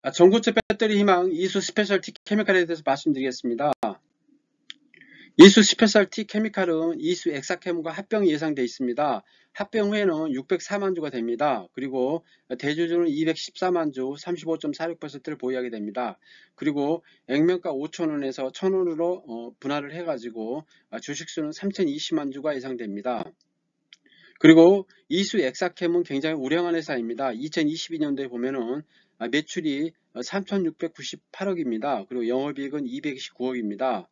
전고체 배터리 희망 이수 스페셜티 케미칼에 대해서 말씀드리겠습니다. 이수 스페셜티 케미칼은 이수 엑사케몬과 합병이 예상되어 있습니다. 합병 후에는 604만 주가 됩니다. 그리고 대주주는 214만 주 35.46%를 보유하게 됩니다. 그리고 액면가 5,000원에서 1,000원으로 분할을 해가지고 주식수는 3,020만 주가 예상됩니다. 그리고 이수 엑사캠은 굉장히 우량한 회사입니다. 2022년도에 보면은 매출이 3,698억입니다. 그리고 영업이익은 229억입니다.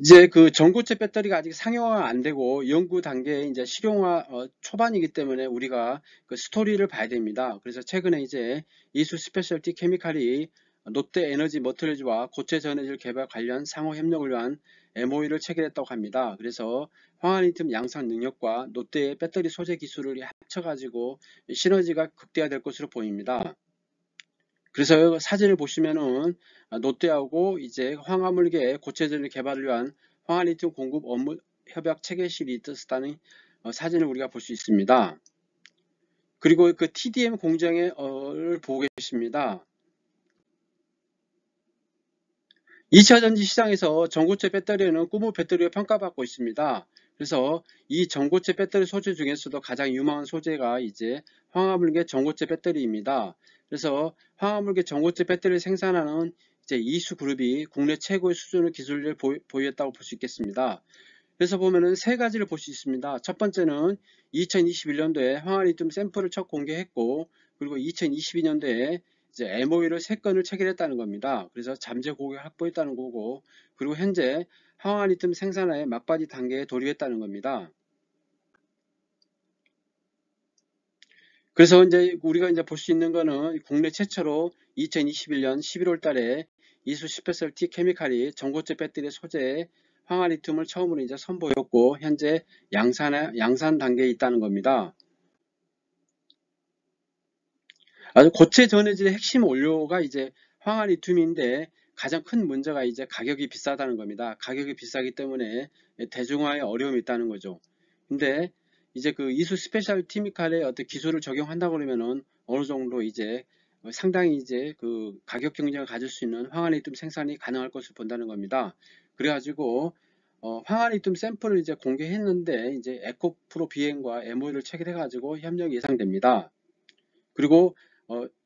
이제 그 전고체 배터리가 아직 상용화가 안 되고 연구 단계에 이제 실용화 초반이기 때문에 우리가 그 스토리를 봐야 됩니다. 그래서 최근에 이제 이수 스페셜티 케미칼이 롯데 에너지 머티리얼즈와 고체 전해질 개발 관련 상호 협력을 위한 MOU를 체결했다고 합니다. 그래서 황화리튬 양산 능력과 롯데의 배터리 소재 기술을 합쳐가지고 시너지가 극대화될 것으로 보입니다. 그래서 사진을 보시면은 롯데하고 이제 황화물계 고체전을 개발을 위한 황화리튬 공급 업무 협약 체결실이 있었다는 사진을 우리가 볼 수 있습니다. 그리고 그 TDM 공장을 보고 계십니다. 2차전지 시장에서 전고체 배터리는 꿈의 배터리로 평가받고 있습니다. 그래서 이 전고체 배터리 소재 중에서도 가장 유망한 소재가 이제 황화물계 전고체 배터리입니다. 그래서 황화물계 전고체 배터리를 생산하는 이제 이수그룹이 국내 최고의 수준의 기술을 보유했다고 볼 수 있겠습니다. 그래서 보면은 세 가지를 볼 수 있습니다. 첫 번째는 2021년도에 황화리튬 샘플을 첫 공개했고, 그리고 2022년도에 이제 MOU를 3건을 체결했다는 겁니다. 그래서 잠재 고객을 확보했다는 거고, 그리고 현재 황화리튬 생산의 막바지 단계에 돌입했다는 겁니다. 그래서 이제 우리가 이제 볼 수 있는 거는 국내 최초로 2021년 11월 달에 이수 스페셜티 케미칼이 전고체 배터리 소재의 황화리튬을 처음으로 이제 선보였고, 현재 양산 단계에 있다는 겁니다. 아주 고체 전해질의 핵심 원료가 이제 황화리튬인데, 가장 큰 문제가 이제 가격이 비싸다는 겁니다. 가격이 비싸기 때문에 대중화에 어려움이 있다는 거죠. 근데 이제 그 이수 스페셜 티미칼의 어떤 기술을 적용한다 그러면은 어느 정도 이제 상당히 이제 그 가격 경쟁을 가질 수 있는 황화리튬 생산이 가능할 것을 본다는 겁니다. 그래가지고 황화리튬 샘플을 이제 공개했는데, 이제 에코프로 비행과 MOU를 체결해가지고 협력이 예상됩니다. 그리고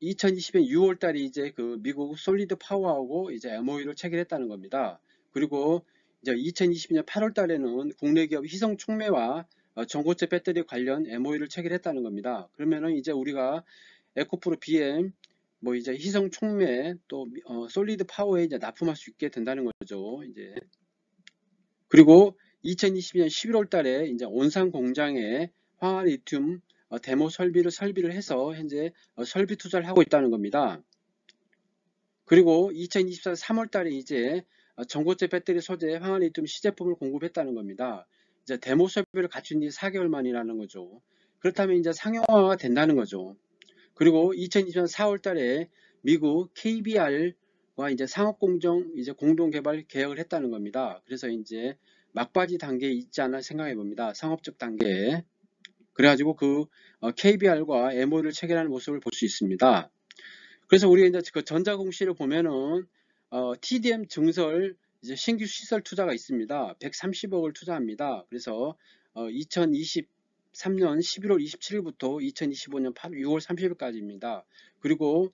2020년 6월 달이 이제 그 미국 솔리드 파워하고 이제 MOU를 체결했다는 겁니다. 그리고 이제 2022년 8월 달에는 국내 기업 희성 촉매와 전고체 배터리 관련 MOU를 체결했다는 겁니다. 그러면은 이제 우리가 에코프로 BM, 뭐 이제 희성 촉매, 또 솔리드 파워에 이제 납품할 수 있게 된다는 거죠. 이제 그리고 2022년 11월 달에 이제 온산 공장에 황화리튬 데모 설비를 해서 현재 설비 투자를 하고 있다는 겁니다. 그리고 2024년 3월 달에 이제 전고체 배터리 소재 황화리튬 시제품을 공급했다는 겁니다. 이제 데모 설비를 갖춘 지 4개월 만이라는 거죠. 그렇다면 이제 상용화가 된다는 거죠. 그리고 2024년 4월 달에 미국 KBR과 이제 상업공정 이제 공동개발 계약을 했다는 겁니다. 그래서 이제 막바지 단계에 있지 않나 생각해 봅니다. 상업적 단계에. 그래가지고 그 KBR과 MOU를 체결하는 모습을 볼 수 있습니다. 그래서 우리가 이제 그 전자공시를 보면은 TDM 증설 이제 신규 시설 투자가 있습니다. 130억을 투자합니다. 그래서 2023년 11월 27일부터 2025년 6월 30일까지입니다. 그리고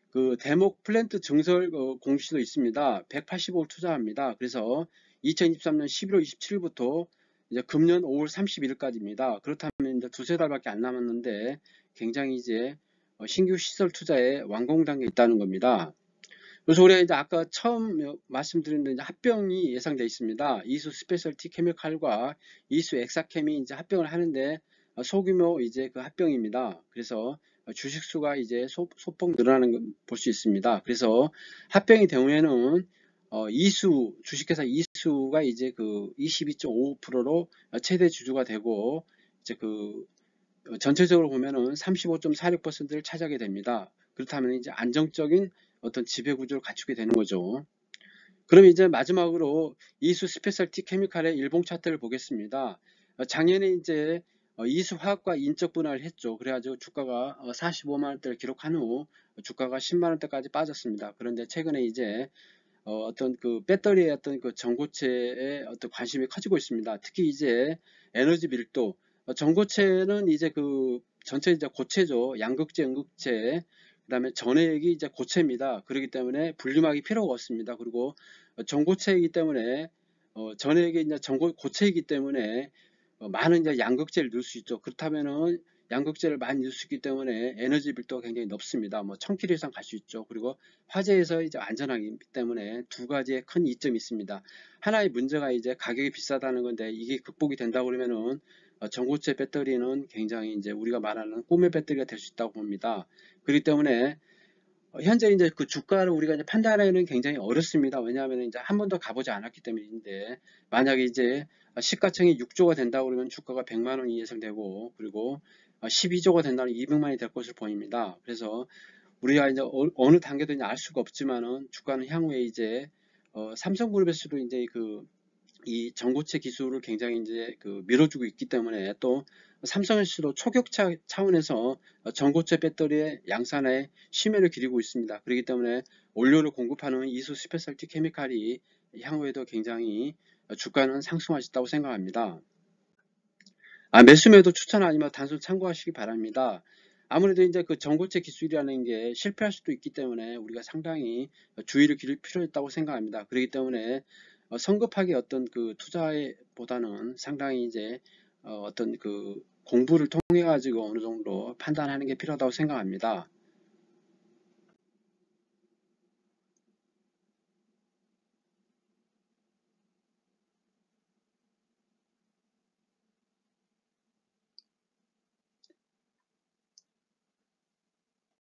그 대목 플랜트 증설 공시도 있습니다. 180억을 투자합니다. 그래서 2023년 11월 27일부터 이제 금년 5월 31일까지입니다. 그렇다면 이제 두세 달밖에 안 남았는데 굉장히 이제 신규 시설 투자에 완공 단계에 있다는 겁니다. 그래서 우리가 이제 아까 처음 말씀드린 대로 합병이 예상되어 있습니다. 이수 스페셜티 케미칼과 이수 엑사캠이 이제 합병을 하는데 소규모 이제 그 합병입니다. 그래서 주식수가 이제 소폭 늘어나는 걸 볼 수 있습니다. 그래서 합병이 되면은 이수 주식회사 이수가 이제 그 22.55%로 최대 주주가 되고, 이제 그 전체적으로 보면은 35.46%를 차지하게 됩니다. 그렇다면 이제 안정적인 어떤 지배 구조를 갖추게 되는 거죠. 그럼 이제 마지막으로 이수 스페셜티 케미칼의 일봉 차트를 보겠습니다. 작년에 이제 이수화학과 인적 분할을 했죠. 그래가지고 주가가 45만원대를 기록한 후 주가가 10만원대까지 빠졌습니다. 그런데 최근에 이제 어떤 그 배터리의 어떤 그 전고체에 어떤 관심이 커지고 있습니다. 특히 이제 에너지 밀도, 전고체는 이제 그 전체 이제 고체죠. 양극재, 음극재, 그다음에 전해액이 이제 고체입니다. 그렇기 때문에 분리막이 필요가 없습니다. 그리고 전고체이기 때문에 전해액이 이제 고체이기 때문에 많은 이제 양극재를 넣을 수 있죠. 그렇다면은 양극재를 많이 넣을 수 있기 때문에 에너지 밀도가 굉장히 높습니다. 뭐 1000km 이상 갈 수 있죠. 그리고 화재에서 이제 안전하기 때문에 두 가지의 큰 이점이 있습니다. 하나의 문제가 이제 가격이 비싸다는 건데 이게 극복이 된다고 그러면은 전고체 배터리는 굉장히 이제 우리가 말하는 꿈의 배터리가 될 수 있다고 봅니다. 그렇기 때문에 현재 이제 그 주가를 우리가 이제 판단하기는 굉장히 어렵습니다. 왜냐하면 이제 한 번도 가보지 않았기 때문인데, 만약에 이제 시가총이 6조가 된다고 그러면 주가가 100만 원이 예상되고, 그리고 12조가 된다면 200만이 될 것으로 보입니다. 그래서 우리가 이제 어느 단계도 이제 알 수가 없지만은 주가는 향후에 이제 삼성그룹에서도 이제 이 전고체 기술을 굉장히 이제 밀어주고 있기 때문에, 또 삼성에서도 초격차 차원에서 전고체 배터리의 양산에 심혈을 기울이고 있습니다. 그렇기 때문에 원료를 공급하는 이수 스페셜티 케미칼이 향후에도 굉장히 주가는 상승할 수 있다고 생각합니다. 매수매도 추천 아니면 단순 참고하시기 바랍니다. 아무래도 이제 그 전고체 기술이라는 게 실패할 수도 있기 때문에 우리가 상당히 주의를 기울일 필요 있다고 생각합니다. 그렇기 때문에 성급하게 어떤 그 투자보다는 상당히 이제 어떤 그 공부를 통해 가지고 어느 정도 판단하는 게 필요하다고 생각합니다.